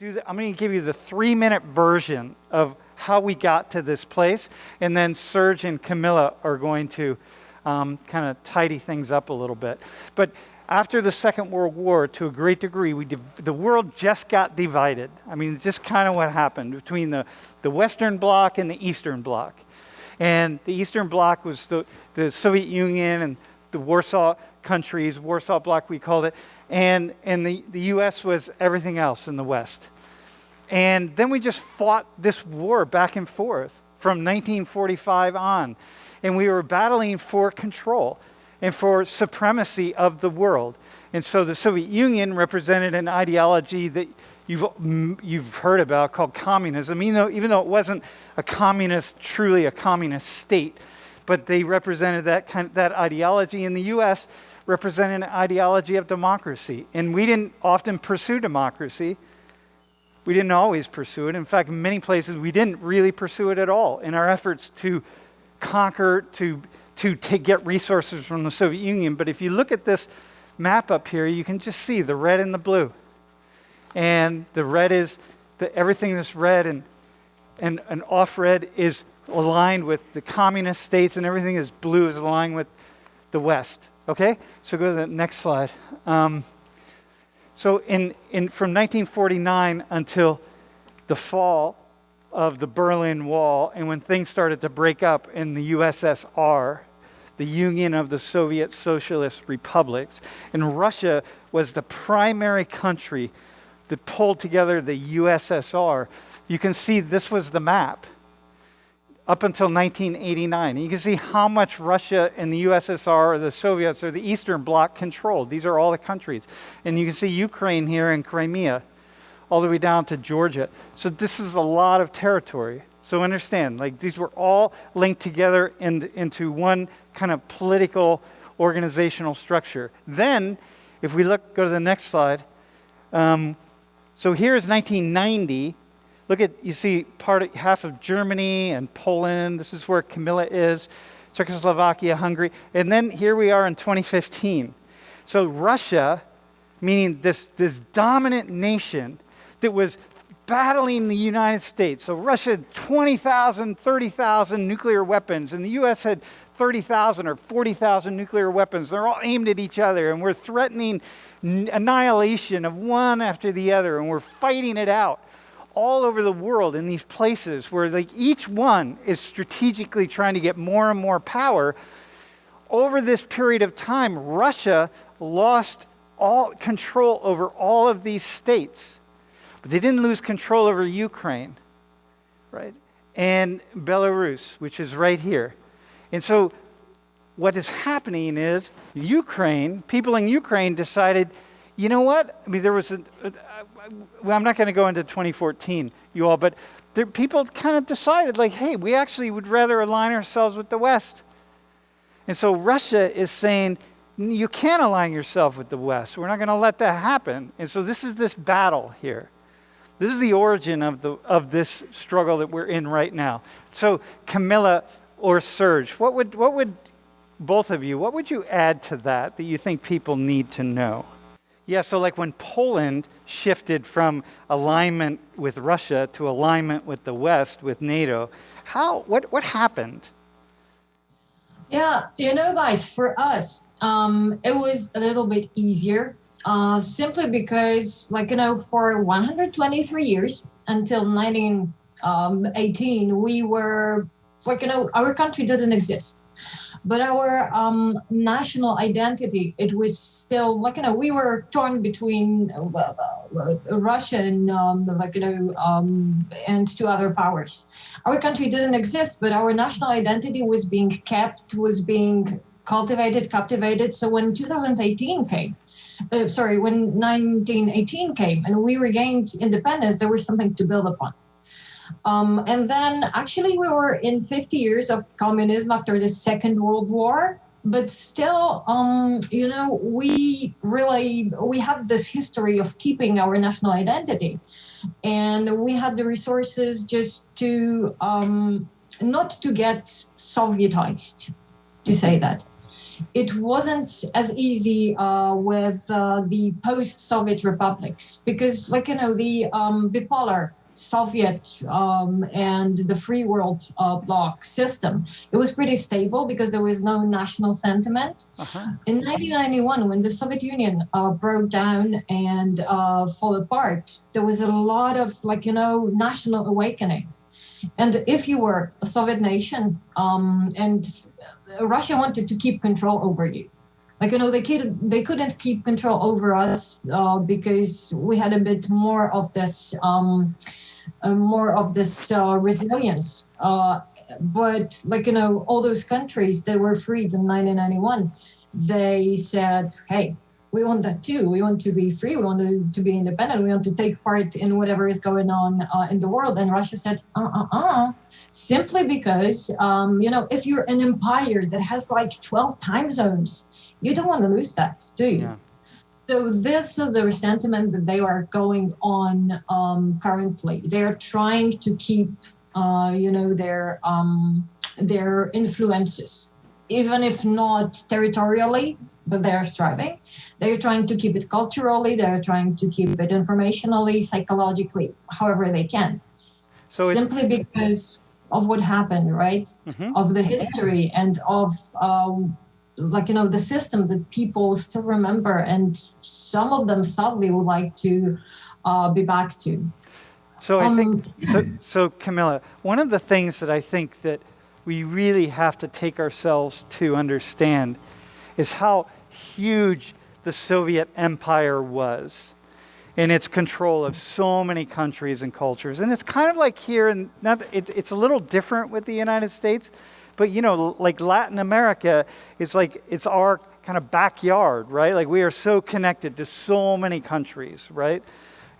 I'm going to give you the 3-minute version of how we got to this place, and then Serge and Camilla are going to kind of tidy things up a little bit. But after the Second World War, to a great degree, the world just got divided. I mean, just kind of what happened between the Western Bloc and the Eastern Bloc. And the Eastern Bloc was the Soviet Union and the Warsaw countries, Warsaw Bloc we called it, and the U.S. was everything else in the West. And then we just fought this war back and forth from 1945 on. And we were battling for control and for supremacy of the world. And so the Soviet Union represented an ideology that you've heard about called communism, even though it wasn't truly a communist state, but they represented that ideology. In the U.S., represented an ideology of democracy. And we didn't often pursue democracy. We didn't always pursue it. In fact, in many places, we didn't really pursue it at all in our efforts to conquer, to get resources from the Soviet Union. But if you look at this map up here, you can just see the red and the blue. And the red is, everything that's red and off red is aligned with the communist states, and everything is blue is aligned with the West. Okay? So go to the next slide. So from 1949 until the fall of the Berlin Wall, and when things started to break up in the USSR, the Union of the Soviet Socialist Republics, and Russia was the primary country that pulled together the USSR. You can see this was the map up until 1989. And you can see how much Russia and the USSR, or the Soviets, or the Eastern Bloc controlled. These are all the countries. And you can see Ukraine here and Crimea, all the way down to Georgia. So this is a lot of territory. So understand, these were all linked together into one kind of political organizational structure. Then, if we go to the next slide. So here's 1990. You see half of Germany and Poland. This is where Camilla is, Czechoslovakia, Hungary. And then here we are in 2015. So Russia, meaning this dominant nation that was battling the United States. So Russia had 20,000, 30,000 nuclear weapons, and the U.S. had 30,000 or 40,000 nuclear weapons. They're all aimed at each other, and we're threatening annihilation of one after the other, and we're fighting it out all over the world in these places where each one is strategically trying to get more and more power. Over this period of time, Russia lost all control over all of these states. But they didn't lose control over Ukraine, right? And Belarus, which is right here. And so what is happening is people in Ukraine decided, you know what? I mean, I'm not going to go into 2014, you all, but people kind of decided, hey, we actually would rather align ourselves with the West. And so Russia is saying, you can't align yourself with the West. We're not going to let that happen. And so this is this battle here. This is the origin of this struggle that we're in right now. So Camilla or Serge, what would both of you, what would you add to that you think people need to know? Yeah, so when Poland shifted from alignment with Russia to alignment with the West, with NATO, what happened? Yeah, guys, for us, it was a little bit easier, simply because, for 123 years until 1918, we were, our country didn't exist. But our national identity, it was still, we were torn between Russia and, and two other powers. Our country didn't exist, but our national identity was being kept, was being cultivated, captivated. So when 2018 came, when 1918 came and we regained independence, there was something to build upon. And then actually we were in 50 years of communism after the Second World War, but still, we had this history of keeping our national identity, and we had the resources just to not to get Sovietized, to say that. it wasn't as easy with the post-Soviet republics because, like, the bipolar Soviet and the free world bloc system, it was pretty stable because there was no national sentiment. In 1991, when the Soviet Union broke down and fell apart, there was a lot of, national awakening. And if you were a Soviet nation and Russia wanted to keep control over you, they couldn't keep control over us because we had a bit more of this resilience. But all those countries that were freed in 1991, they said, hey, we want that too. We want to be free. We want to be independent. We want to take part in whatever is going on in the world. And Russia said, simply because, if you're an empire that has like 12 time zones, you don't want to lose that, do you? Yeah. So this is the resentment that they are going on currently. They are trying to keep, their influences, even if not territorially, but they are striving. They're trying to keep it culturally. They're trying to keep it informationally, psychologically, however they can. So simply because of what happened, right? Of the history and of the system that people still remember, and some of them sadly would like to be back to. So I think, so Camilla, one of the things that I think that we really have to take ourselves to understand is how huge the Soviet Empire was in its control of so many countries and cultures. And it's kind of like here, and it's a little different with the United States, but like Latin America is like, it's our kind of backyard, right? Like we are so connected to so many countries, right?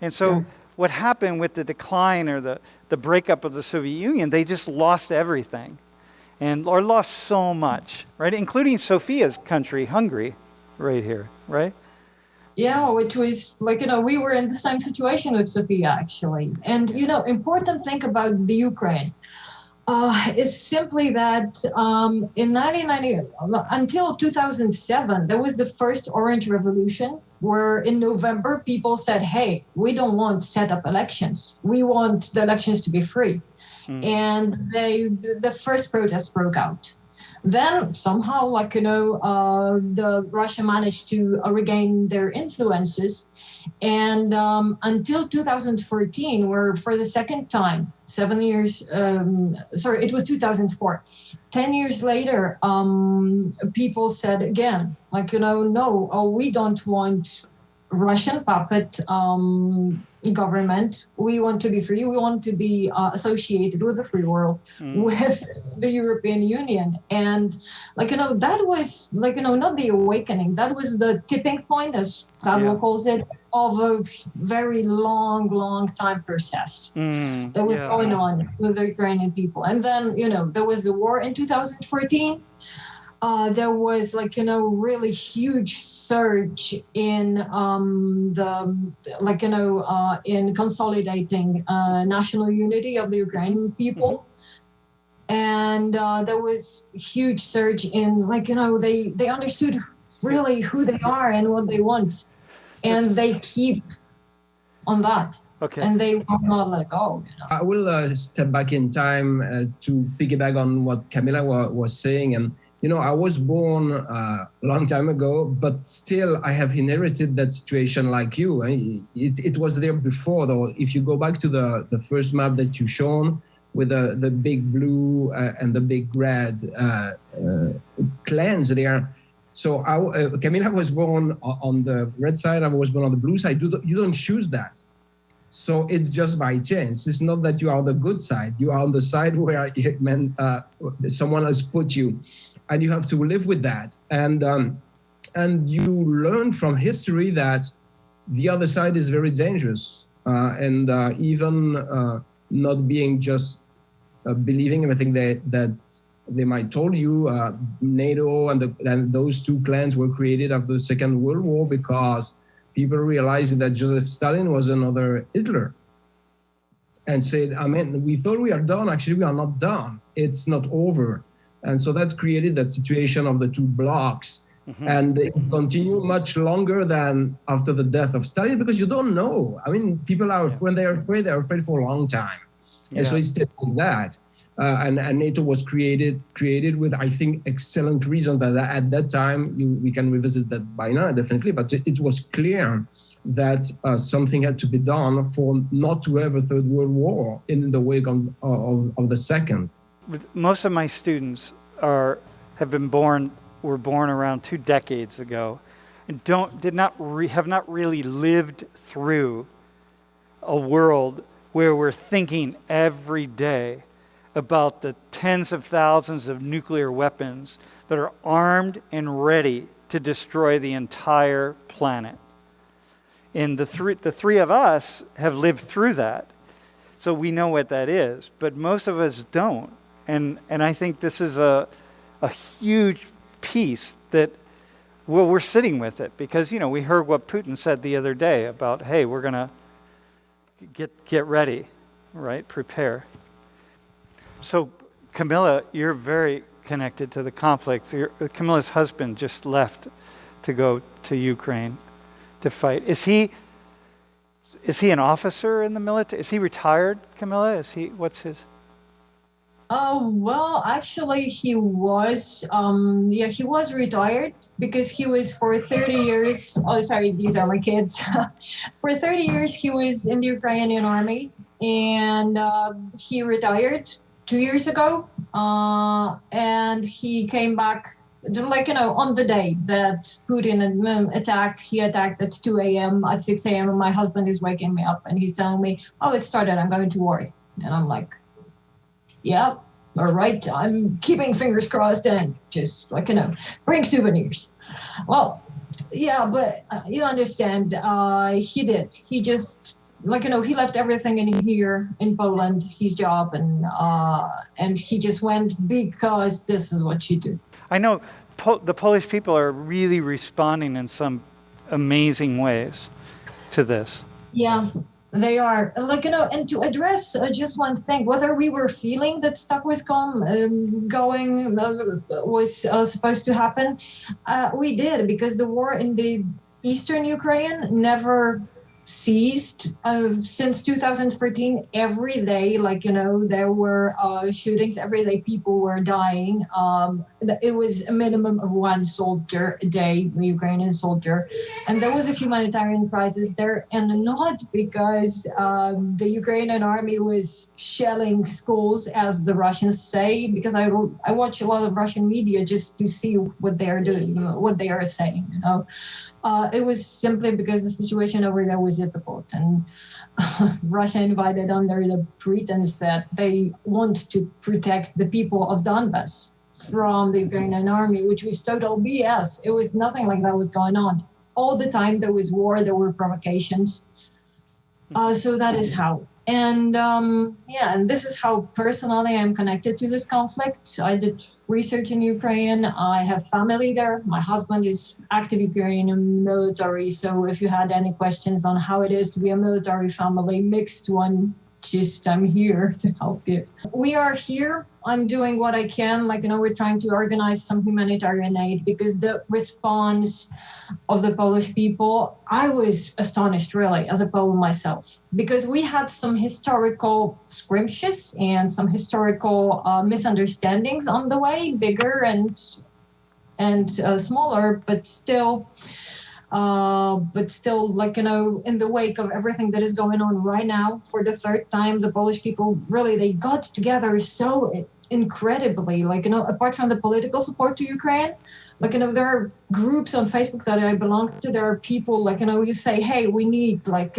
And so what happened with the decline or the breakup of the Soviet Union, they just lost everything or lost so much, right? Including Sophia's country, Hungary, right here, right? Yeah, which was we were in the same situation with Sophia, actually. And, important thing about the Ukraine is simply that in 1990, until 2007, there was the first Orange Revolution, where in November, people said, hey, we don't want set-up elections. We want the elections to be free. And the first protest broke out. Then somehow, the Russia managed to regain their influences. And until 2014, where for the second time, 7 years, it was 2004, 10 years later, people said again, no, we don't want Russian puppet government. We want to be free. We want to be associated with the free world, with the European Union. And that was not the awakening. That was the tipping point, as Pablo calls it, of a very long time process that was going on with the Ukrainian people. And then, there was the war in 2014. There was really huge surge in in consolidating national unity of the Ukrainian people. And there was huge surge in they understood really who they are and what they want, and they keep on that. Okay. And they will not let go. I will step back in time to piggyback on what Camilla was saying. And I was born a long time ago, but still I have inherited that situation like you. It was there before, though. If you go back to the first map that you shown with the big blue and the big red clans there. So Camilla was born on the red side, I was born on the blue side. You don't choose that. So it's just by chance. It's not that you are on the good side. You are on the side where someone has put you. And you have to live with that. And you learn from history that the other side is very dangerous. Even not being just believing everything that they might told you. NATO and those two clans were created after the Second World War because people realized that Joseph Stalin was another Hitler. And said, we thought we are done. Actually, we are not done. It's not over. And so that created that situation of the two blocks. And it continued much longer than after the death of Stalin, because you don't know. I mean, people are, when they're afraid for a long time. And so it's still like that. And NATO was created with, I think, excellent reason that at that time, we can revisit that by now, definitely, but it was clear that something had to be done for not to have a third world war in the wake of the second. Most of my students were born around 2 decades ago, and have not really lived through a world where we're thinking every day about the tens of thousands of nuclear weapons that are armed and ready to destroy the entire planet. And the three of us have lived through that, so we know what that is, but most of us don't. And I think this is a huge piece that we're sitting with it, because we heard what Putin said the other day about, hey, we're gonna get ready, right? Prepare. So Camilla, you're very connected to the conflicts. Camilla's husband just left to go to Ukraine to fight. Is he an officer in the military? Is he retired, Camilla? What's his? Well, actually, he was, he was retired because he was for 30 years. Oh, sorry, these are my kids. For 30 years, he was in the Ukrainian army, and he retired 2 years ago. And he came back, on the day that Putin attacked. He attacked at 2 a.m., at 6 a.m., and my husband is waking me up, and he's telling me, oh, it started, I'm going to war. And I'm like, yeah, all right. I'm keeping fingers crossed and just bring souvenirs. Well, yeah, but you understand, he did. He just, he left everything in here in Poland, his job, and he just went because this is what you do. I know the Polish people are really responding in some amazing ways to this. Yeah. They are, and to address just one thing, whether we were feeling that stuff was supposed to happen, we did, because the war in the eastern Ukraine never ceased since 2014. Every day, there were shootings every day. People were dying. It was a minimum of 1 soldier a day, a Ukrainian soldier, and there was a humanitarian crisis there, and not because the Ukrainian army was shelling schools, as the Russians say, because I watch a lot of Russian media just to see what they are doing, what they are saying. It was simply because the situation over there was difficult, and Russia invaded under the pretense that they want to protect the people of Donbass from the Ukrainian army, which was total BS. It was nothing like that was going on. All the time there was war, there were provocations. So that is how. And and this is how personally I'm connected to this conflict. I did research in Ukraine. I have family there. My husband is active Ukrainian military. So if you had any questions on how it is to be a military family, mixed one, I'm here to help you. We are here. I'm doing what I can. We're trying to organize some humanitarian aid, because the response of the Polish people, I was astonished, really, as a Pole myself, because we had some historical skirmishes and some historical misunderstandings on the way, bigger and smaller, but still, in the wake of everything that is going on right now, for the third time, the Polish people really, they got together so incredibly, apart from the political support to Ukraine, there are groups on Facebook that I belong to. There are people, you say, hey, we need, some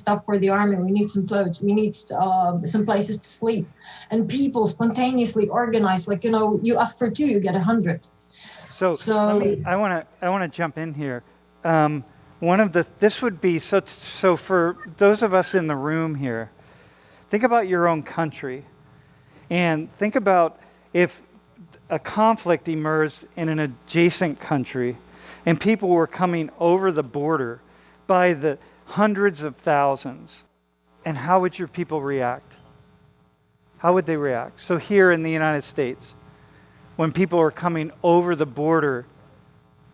stuff for the army. We need some clothes. We need some places to sleep. And people spontaneously organize, you ask for 2, you get 100. So I want to jump in here. This would be so for those of us in the room here, think about your own country, and think about if a conflict emerged in an adjacent country, and people were coming over the border by the hundreds of thousands, and how would your people react? How would they react? So here in the United States, when people are coming over the border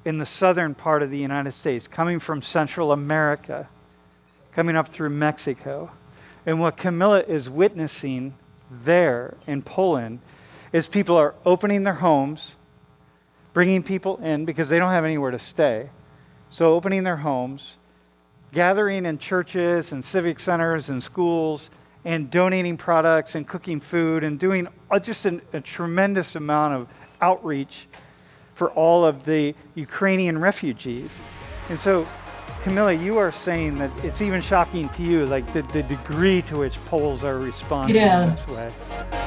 in the southern part of the United States, coming from Central America, coming up through Mexico, and what Camilla is witnessing there in Poland is people are opening their homes, bringing people in because they don't have anywhere to stay. So opening their homes, gathering in churches and civic centers and schools, and donating products and cooking food and doing just a tremendous amount of outreach for all of the Ukrainian refugees. And so, Camilla, you are saying that it's even shocking to you, like the degree to which Poles are responding in Yes. this way.